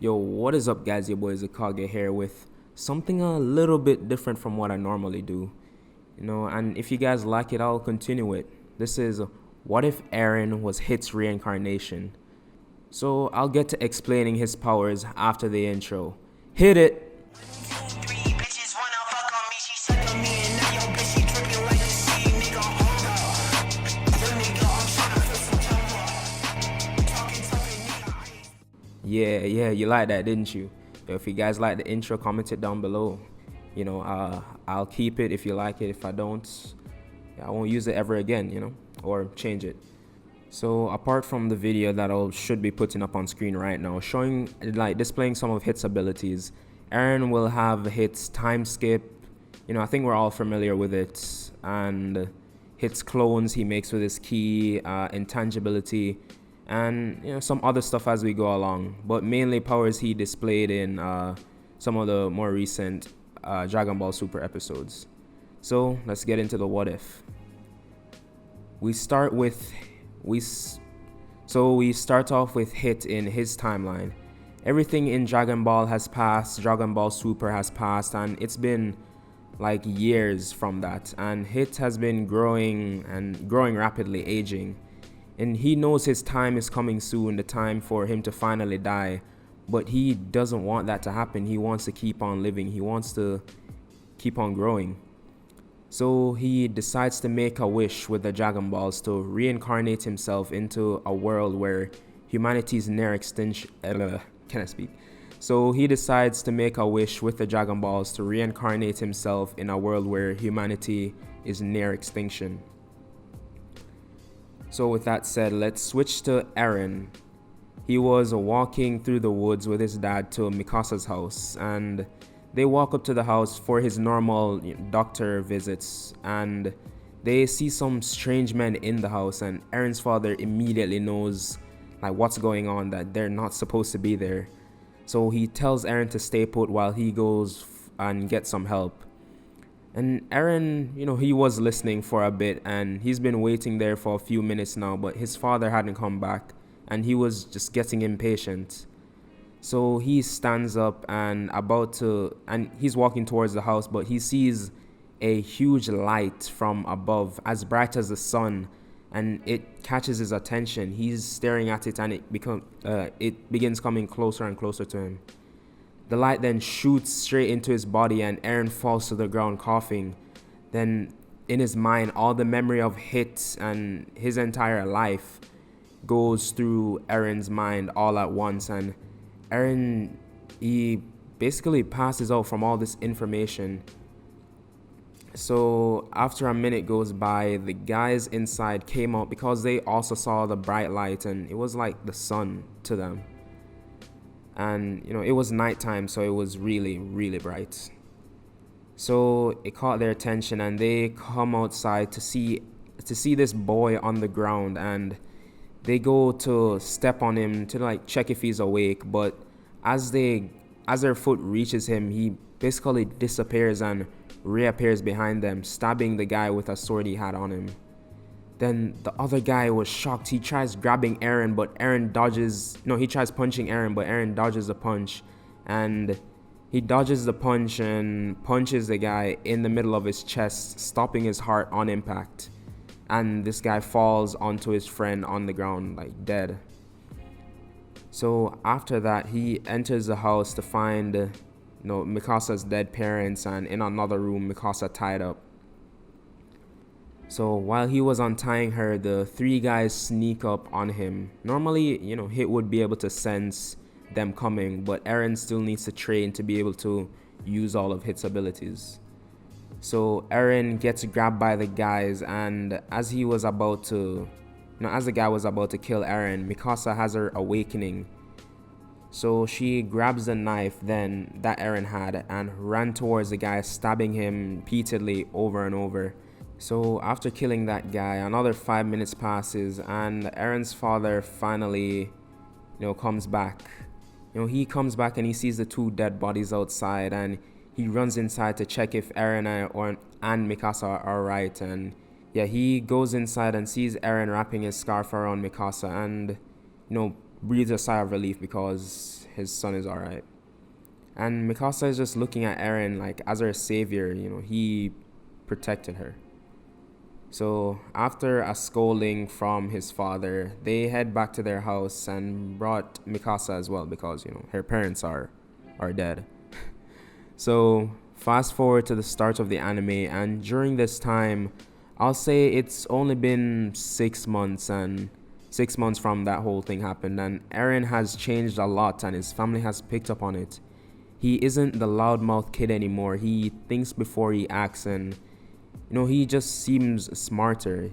Yo, what is up, guys? Your boy IzuKage here with something a little bit different from what I normally do. And if you guys like it, I'll continue it. This is What If Eren Was Hit's Reincarnation? So I'll get to explaining his powers after the intro. Hit it! Yeah, you like that, didn't you? If you guys like the intro, comment it down below. I'll keep it if you like it. If I don't, I won't use it ever again, or change it. So apart from the video that I should be putting up on screen right now, showing displaying some of Hit's abilities, Eren will have Hit's time skip. I think we're all familiar with it, and Hit's clones he makes with his key, intangibility, and some other stuff as we go along. But mainly powers he displayed in some of the more recent Dragon Ball Super episodes. So let's get into the what if. We start off with Hit in his timeline. Everything in Dragon Ball has passed, Dragon Ball Super has passed, and it's been like years from that. And Hit has been growing rapidly, aging. And he knows his time is coming soon, the time for him to finally die. But he doesn't want that to happen. He wants to keep on living. He wants to keep on growing. So he decides to make a wish with the Dragon Balls to reincarnate himself into a world where humanity's near extinction. Can I speak? So he decides to make a wish with the Dragon Balls to reincarnate himself in a world where humanity is near extinction. So with that said, let's switch to Eren. He was walking through the woods with his dad to Mikasa's house, and they walk up to the house for his normal doctor visits, and they see some strange men in the house, and Eren's father immediately knows what's going on, that they're not supposed to be there. So he tells Eren to stay put while he goes and gets some help. And Eren, he was listening for a bit, and he's been waiting there for a few minutes now, but his father hadn't come back, and he was just getting impatient. So he stands up and he's walking towards the house, but he sees a huge light from above, as bright as the sun, and it catches his attention. He's staring at it, and it begins coming closer and closer to him. The light then shoots straight into his body, and Eren falls to the ground coughing. Then in his mind, all the memory of Hit and his entire life goes through Eren's mind all at once, and Eren, he basically passes out from all this information. So after a minute goes by, the guys inside came out because they also saw the bright light, and it was like the sun to them. And it was nighttime, so it was really, really bright. So it caught their attention, and they come outside to see this boy on the ground, and they go to step on him to check if he's awake. But as their foot reaches him, he basically disappears and reappears behind them, stabbing the guy with a sword he had on him. Then the other guy was shocked. He tries grabbing Eren, but Eren dodges. No, he tries punching Eren, but Eren dodges the punch. And he dodges the punch and punches the guy in the middle of his chest, stopping his heart on impact. And this guy falls onto his friend on the ground, dead. So after that, he enters the house to find Mikasa's dead parents, and in another room, Mikasa tied up. So while he was untying her, the three guys sneak up on him. Normally, Hit would be able to sense them coming, but Eren still needs to train to be able to use all of Hit's abilities. So Eren gets grabbed by the guys, and as the guy was about to kill Eren, Mikasa has her awakening. So she grabs the knife then that Eren had and ran towards the guy, stabbing him repeatedly over and over. So after killing that guy, another 5 minutes passes, and Eren's father finally, comes back. He comes back and he sees the two dead bodies outside, and he runs inside to check if Eren and Mikasa are alright. And he goes inside and sees Eren wrapping his scarf around Mikasa, and breathes a sigh of relief because his son is alright. And Mikasa is just looking at Eren like as her savior, he protected her. So after a scolding from his father, they head back to their house and brought Mikasa as well because, her parents are dead. So fast forward to the start of the anime, and during this time, I'll say it's only been 6 months, and 6 months from that whole thing happened, and Eren has changed a lot and his family has picked up on it. He isn't the loudmouth kid anymore. He thinks before he acts, and he just seems smarter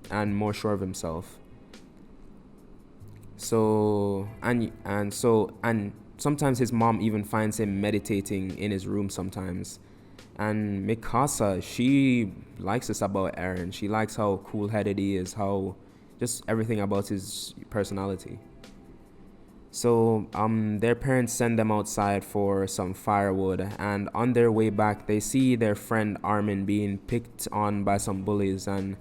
and more sure of himself. So and sometimes his mom even finds him meditating in his room sometimes. And Mikasa, she likes this about Eren. She likes how cool-headed he is, how just everything about his personality. So their parents send them outside for some firewood, and on their way back they see their friend Armin being picked on by some bullies. And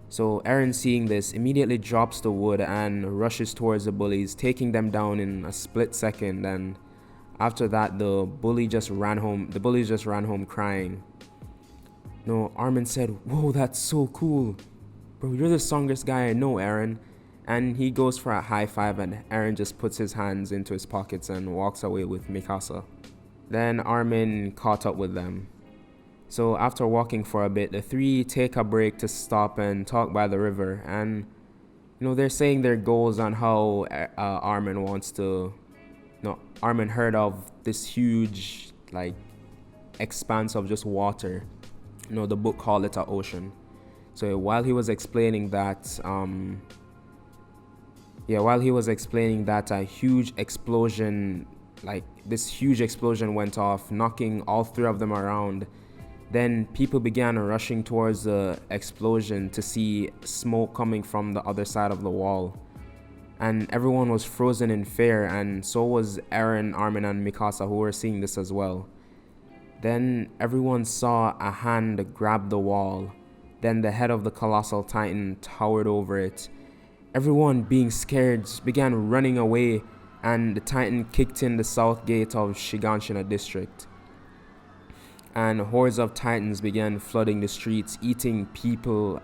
so Eren, seeing this, immediately drops the wood and rushes towards the bullies, taking them down in a split second. And after that, the bullies just ran home crying. Armin said, "Whoa, that's so cool. Bro, you're the strongest guy I know, Eren." And he goes for a high five, and Eren just puts his hands into his pockets and walks away with Mikasa. Then Armin caught up with them. So after walking for a bit, the three take a break to stop and talk by the river. And, they're saying their goals on how Armin wants to... Armin heard of this huge, expanse of just water. The book called it an ocean. So while he was explaining that... a huge explosion, this huge explosion went off, knocking all three of them around. Then people began rushing towards the explosion to see smoke coming from the other side of the wall. And everyone was frozen in fear, and so was Eren, Armin, and Mikasa, who were seeing this as well. Then everyone saw a hand grab the wall. Then the head of the colossal titan towered over it. Everyone, being scared, began running away, and the titan kicked in the south gate of Shiganshina district. And hordes of titans began flooding the streets, eating people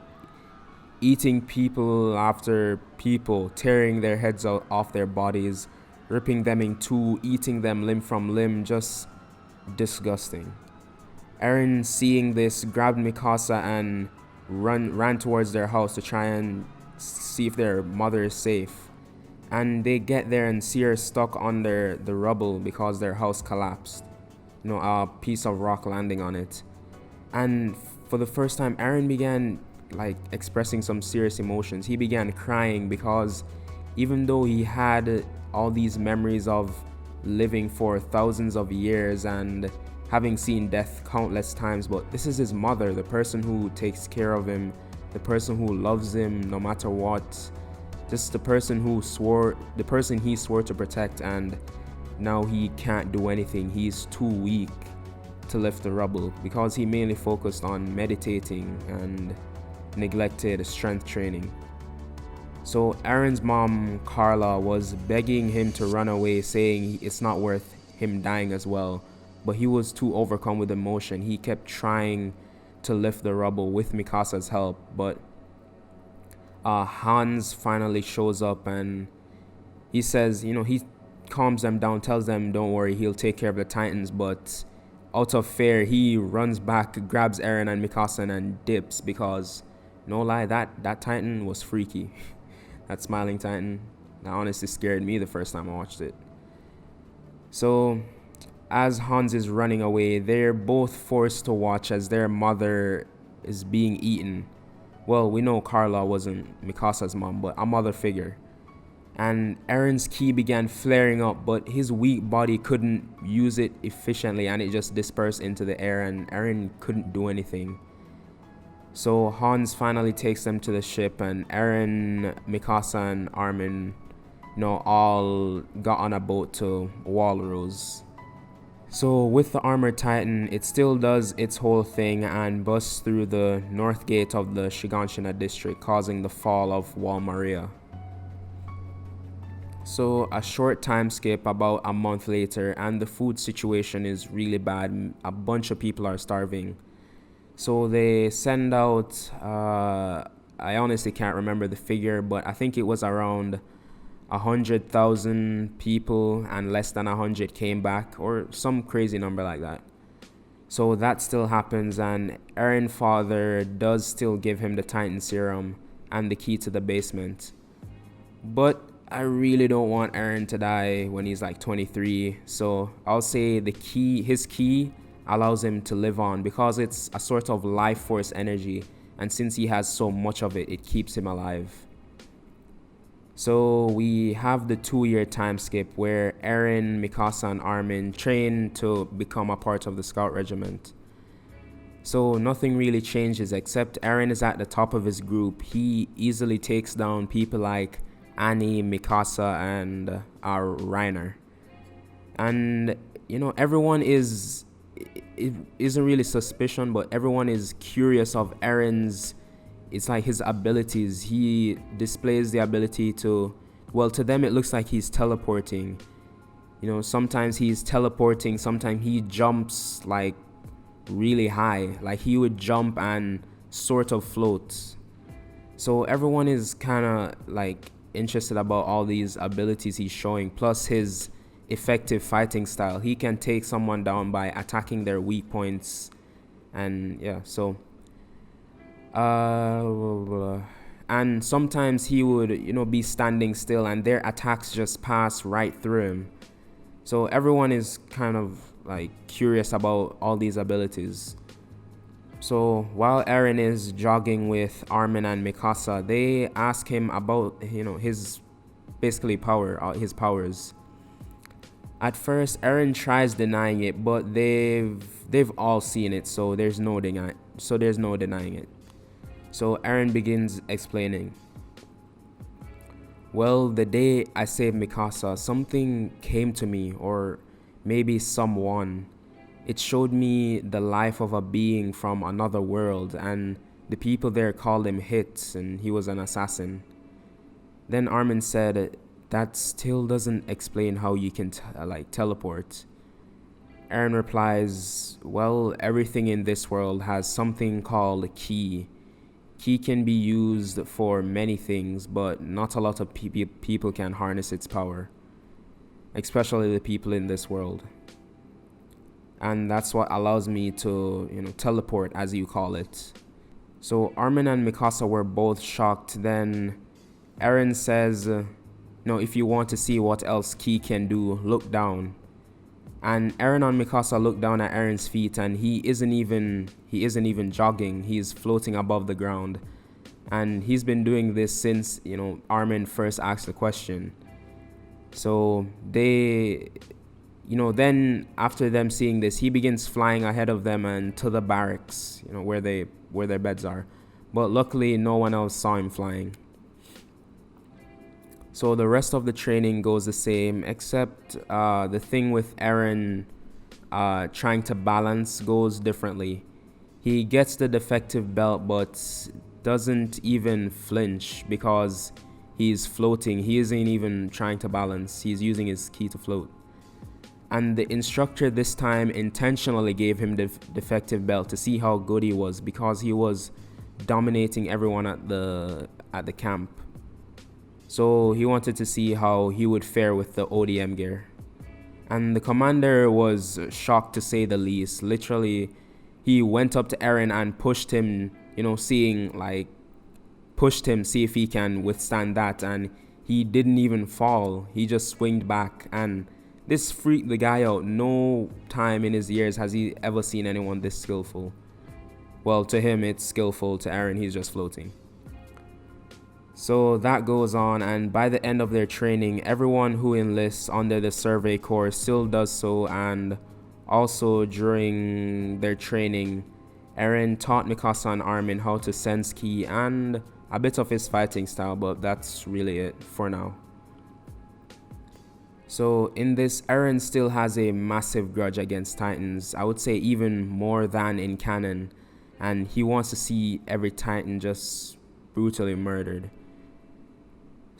after people, tearing their heads out off their bodies, ripping them in two, eating them limb from limb, just disgusting. Eren, seeing this, grabbed Mikasa and ran towards their house to try and see if their mother is safe. And they get there and see her stuck under the rubble because their house collapsed. A piece of rock landing on it. And for the first time, Eren began expressing some serious emotions. He began crying because even though he had all these memories of living for thousands of years and having seen death countless times, but this is his mother, the person who takes care of him, the person who loves him no matter what, just the person he swore to protect, and now he can't do anything. He's too weak to lift the rubble because he mainly focused on meditating and neglected strength training. So Eren's mom, Carla, was begging him to run away, saying it's not worth him dying as well, but he was too overcome with emotion. He kept trying to lift the rubble with Mikasa's help, but Hans finally shows up, and he says, he calms them down, tells them don't worry, he'll take care of the titans. But out of fear, he runs back, grabs Eren and Mikasa and dips, because no lie, that titan was freaky. That smiling titan, that honestly scared me the first time I watched it. So as Hans is running away, they're both forced to watch as their mother is being eaten. Well, we know Carla wasn't Mikasa's mom, but a mother figure. And Eren's ki began flaring up, but his weak body couldn't use it efficiently, and it just dispersed into the air, and Eren couldn't do anything. So Hans finally takes them to the ship, and Eren, Mikasa, and Armin, all got on a boat to Walrus. So with the armored titan, it still does its whole thing and busts through the north gate of the Shiganshina district, causing the fall of Wall Maria. So a short time skip about a month later, and the food situation is really bad. A bunch of people are starving. So they send out, I honestly can't remember the figure, but I think it was around 100,000 people and less than 100 came back, or some crazy number like that. So that still happens, and Eren's father does still give him the Titan serum and the key to the basement. But I really don't want Eren to die when he's like 23. So I'll say his key allows him to live on because it's a sort of life force energy. And since he has so much of it, it keeps him alive. So we have the 2-year time skip where Eren, Mikasa, and Armin train to become a part of the scout regiment. So nothing really changes except Eren is at the top of his group. He easily takes down people like Annie, Mikasa, and Reiner. And everyone it isn't really suspicion, but everyone is curious of Eren's. It's like his abilities. He displays the ability to them it looks like he's teleporting. Sometimes he's teleporting, sometimes he jumps like really high. Like he would jump and sort of float. So everyone is kind of like interested about all these abilities he's showing, plus his effective fighting style. He can take someone down by attacking their weak points. And yeah, so and sometimes he would be standing still and their attacks just pass right through him. So everyone is kind of like curious about all these abilities. So while Eren is jogging with Armin and Mikasa, they ask him about his his powers. At first, Eren tries denying it, but they've all seen it, so there's no denying it. So Eren begins explaining. Well, the day I saved Mikasa, something came to me, or maybe someone. It showed me the life of a being from another world, and the people there called him Hit, and he was an assassin. Then Armin said, that still doesn't explain how you can teleport. Eren replies, well, everything in this world has something called a key. Key can be used for many things, but not a lot of people can harness its power, especially the people in this world. And that's what allows me to teleport, as you call it. So Armin and Mikasa were both shocked. Then Eren says, if you want to see what else Ki can do, look down. And Eren and Mikasa look down at Eren's feet, and he isn't even jogging. He's floating above the ground. And he's been doing this since, Armin first asked the question. So they, then after them seeing this, he begins flying ahead of them and to the barracks, where their beds are. But luckily, no one else saw him flying. So the rest of the training goes the same, except the thing with Eren trying to balance goes differently. He gets the defective belt, but doesn't even flinch because he's floating. He isn't even trying to balance. He's using his ki to float. And the instructor this time intentionally gave him the defective belt to see how good he was, because he was dominating everyone at the camp. So he wanted to see how he would fare with the ODM gear. And the commander was shocked, to say the least. Literally, he went up to Eren and pushed him, see if he can withstand that. And he didn't even fall. He just swinged back. And this freaked the guy out. No time in his years has he ever seen anyone this skillful. Well, to him it's skillful. To Eren, he's just floating. So that goes on, and by the end of their training, everyone who enlists under the survey corps still does so. And also during their training, Eren taught Mikasa and Armin how to sense ki and a bit of his fighting style, but that's really it for now. So in this, Eren still has a massive grudge against Titans. I would say even more than in canon, and he wants to see every Titan just brutally murdered.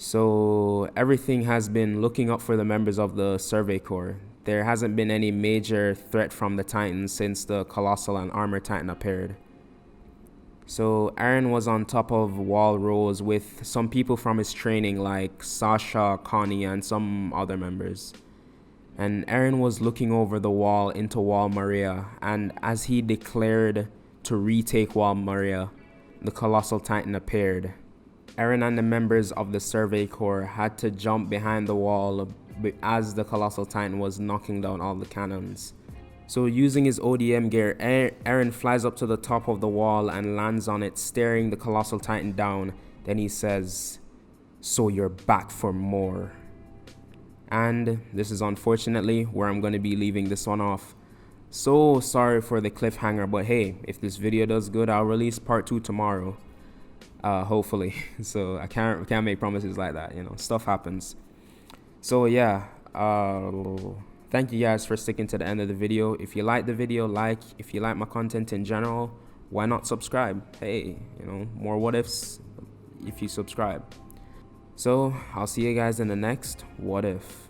So everything has been looking up for the members of the Survey Corps. There hasn't been any major threat from the Titans since the Colossal and Armor Titan appeared. So Eren was on top of Wall Rose with some people from his training like Sasha, Connie, and some other members. And Eren was looking over the wall into Wall Maria, and as he declared to retake Wall Maria, the Colossal Titan appeared. Eren and the members of the Survey Corps had to jump behind the wall as the Colossal Titan was knocking down all the cannons. So using his ODM gear, Eren flies up to the top of the wall and lands on it, staring the Colossal Titan down. Then he says, "So you're back for more." And this is unfortunately where I'm going to be leaving this one off. So sorry for the cliffhanger, but hey, if this video does good, I'll release part 2 tomorrow. Hopefully. So I can't make promises like that, stuff happens. So yeah, thank you guys for sticking to the end of the video. If you like the video, like. If you like my content in general, why not subscribe? Hey, more what ifs if you subscribe. So I'll see you guys in the next what if.